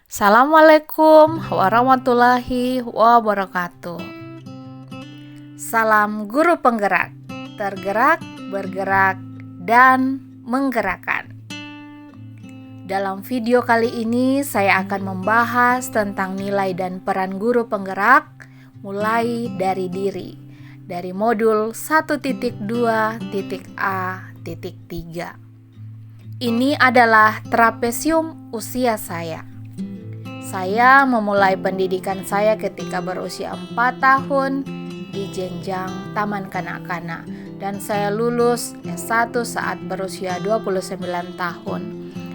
Assalamualaikum warahmatullahi wabarakatuh. Salam guru penggerak, tergerak, bergerak, dan menggerakkan. Dalam video kali ini saya akan membahas tentang nilai dan peran guru penggerak mulai dari diri, dari modul 1.2.A.3. Ini adalah trapesium usia saya. Saya memulai pendidikan saya ketika berusia 4 tahun di jenjang taman kanak-kanak dan saya lulus S1 saat berusia 29 tahun.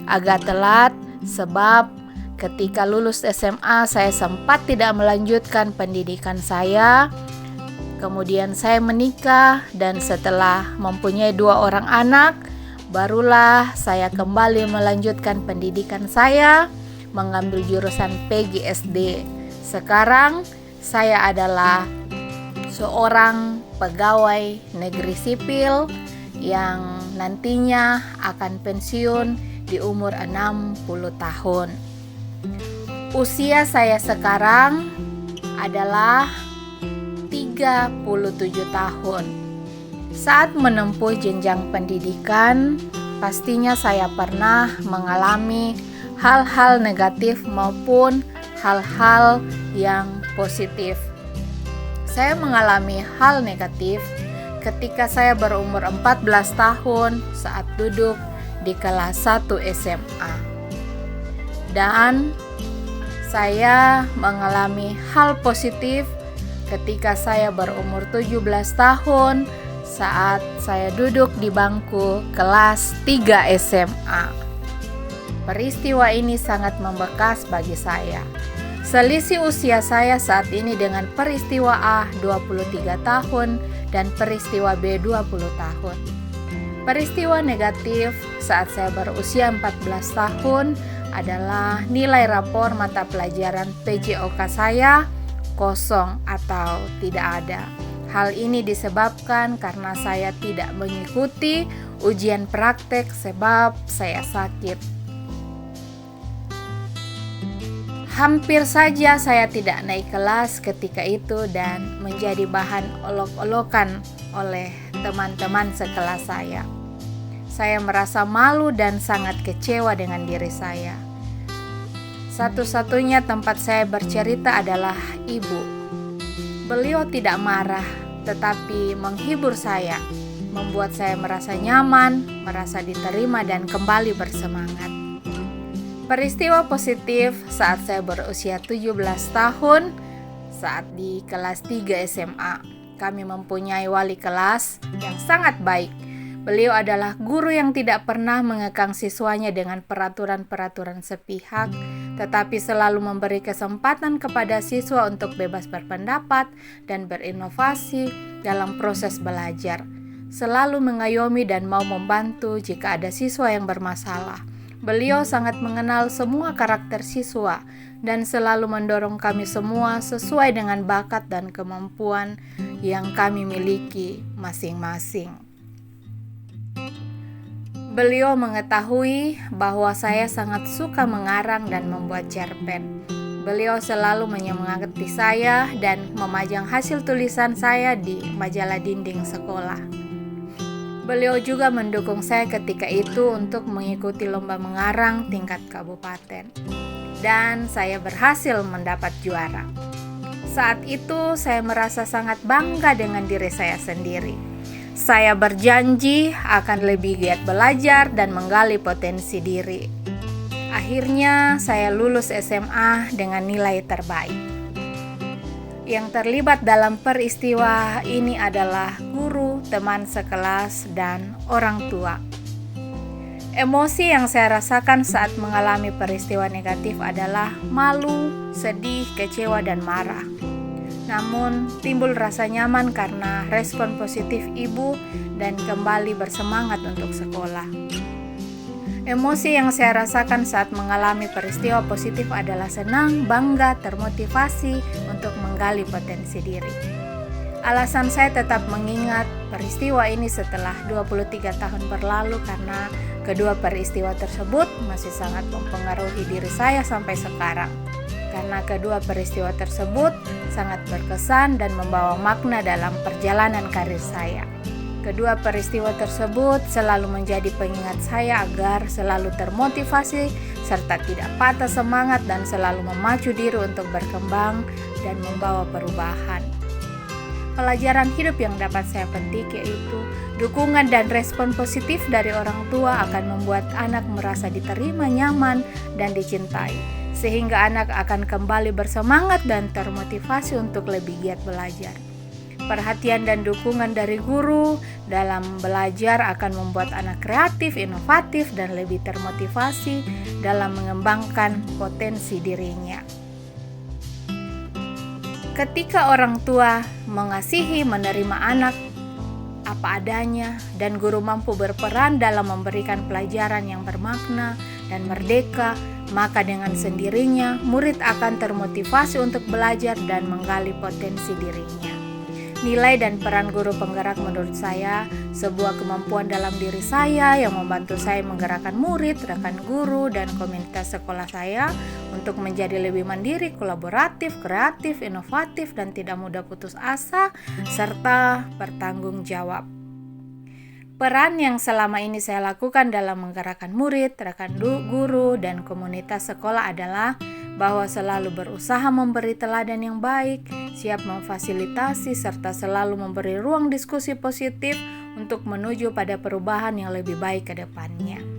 Agak telat sebab ketika lulus SMA saya sempat tidak melanjutkan pendidikan saya. Kemudian saya menikah dan setelah mempunyai 2 orang anak, barulah saya kembali melanjutkan pendidikan saya, mengambil jurusan PGSD. Sekarang saya adalah seorang pegawai negeri sipil yang nantinya akan pensiun di umur 60 tahun. Usia saya sekarang adalah 37 tahun. Saat menempuh jenjang pendidikan, pastinya saya pernah mengalami hal-hal negatif maupun hal-hal yang positif. Saya mengalami hal negatif ketika saya berumur 14 tahun saat duduk di kelas 1 SMA. Dan saya mengalami hal positif ketika saya berumur 17 tahun saat saya duduk di bangku kelas 3 SMA. Peristiwa ini sangat membekas bagi saya. Selisih usia saya saat ini dengan peristiwa A 23 tahun dan peristiwa B 20 tahun. Peristiwa negatif saat saya berusia 14 tahun adalah nilai rapor mata pelajaran PJOK saya kosong atau tidak ada. Hal ini disebabkan karena saya tidak mengikuti ujian praktek sebab saya sakit. Hampir saja saya tidak naik kelas ketika itu dan menjadi bahan olok-olokan oleh teman-teman sekelas saya. Saya merasa malu dan sangat kecewa dengan diri saya. Satu-satunya tempat saya bercerita adalah ibu. Beliau tidak marah, tetapi menghibur saya, membuat saya merasa nyaman, merasa diterima dan kembali bersemangat. Peristiwa positif saat saya berusia 17 tahun, saat di kelas 3 SMA, kami mempunyai wali kelas yang sangat baik. Beliau adalah guru yang tidak pernah mengekang siswanya dengan peraturan-peraturan sepihak, tetapi selalu memberi kesempatan kepada siswa untuk bebas berpendapat dan berinovasi dalam proses belajar. Selalu mengayomi dan mau membantu jika ada siswa yang bermasalah. Beliau sangat mengenal semua karakter siswa dan selalu mendorong kami semua sesuai dengan bakat dan kemampuan yang kami miliki masing-masing. Beliau mengetahui bahwa saya sangat suka mengarang dan membuat cerpen. Beliau selalu menyemangati saya dan memajang hasil tulisan saya di majalah dinding sekolah. Beliau juga mendukung saya ketika itu untuk mengikuti lomba mengarang tingkat kabupaten. Dan saya berhasil mendapat juara. Saat itu saya merasa sangat bangga dengan diri saya sendiri. Saya berjanji akan lebih giat belajar dan menggali potensi diri. Akhirnya saya lulus SMA dengan nilai terbaik. Yang terlibat dalam peristiwa ini adalah guru, teman sekelas, dan orang tua. Emosi yang saya rasakan saat mengalami peristiwa negatif adalah malu, sedih, kecewa, dan marah. Namun, timbul rasa nyaman karena respon positif ibu dan kembali bersemangat untuk sekolah. Emosi yang saya rasakan saat mengalami peristiwa positif adalah senang, bangga, termotivasi untuk menggali potensi diri. Alasan saya tetap mengingat peristiwa ini setelah 23 tahun berlalu karena Kedua peristiwa tersebut masih sangat mempengaruhi diri saya sampai sekarang. Karena kedua peristiwa tersebut sangat berkesan dan membawa makna dalam perjalanan karir saya. Kedua peristiwa tersebut selalu menjadi pengingat saya agar selalu termotivasi serta tidak patah semangat dan selalu memacu diri untuk berkembang dan membawa perubahan. Pelajaran hidup yang dapat saya petik yaitu dukungan dan respon positif dari orang tua akan membuat anak merasa diterima, nyaman, dan dicintai, sehingga anak akan kembali bersemangat dan termotivasi untuk lebih giat belajar. Perhatian dan dukungan dari guru dalam belajar akan membuat anak kreatif, inovatif, dan lebih termotivasi dalam mengembangkan potensi dirinya. Ketika orang tua mengasihi, menerima anak apa adanya, dan guru mampu berperan dalam memberikan pelajaran yang bermakna dan merdeka, maka dengan sendirinya murid akan termotivasi untuk belajar dan menggali potensi dirinya. Nilai dan peran guru penggerak menurut saya sebuah kemampuan dalam diri saya yang membantu saya menggerakkan murid, rekan guru, dan komunitas sekolah saya untuk menjadi lebih mandiri, kolaboratif, kreatif, inovatif, dan tidak mudah putus asa, serta bertanggung jawab. Peran yang selama ini saya lakukan dalam menggerakkan murid, rekan guru, dan komunitas sekolah adalah bahwa selalu berusaha memberi teladan yang baik, siap memfasilitasi, serta selalu memberi ruang diskusi positif untuk menuju pada perubahan yang lebih baik ke depannya.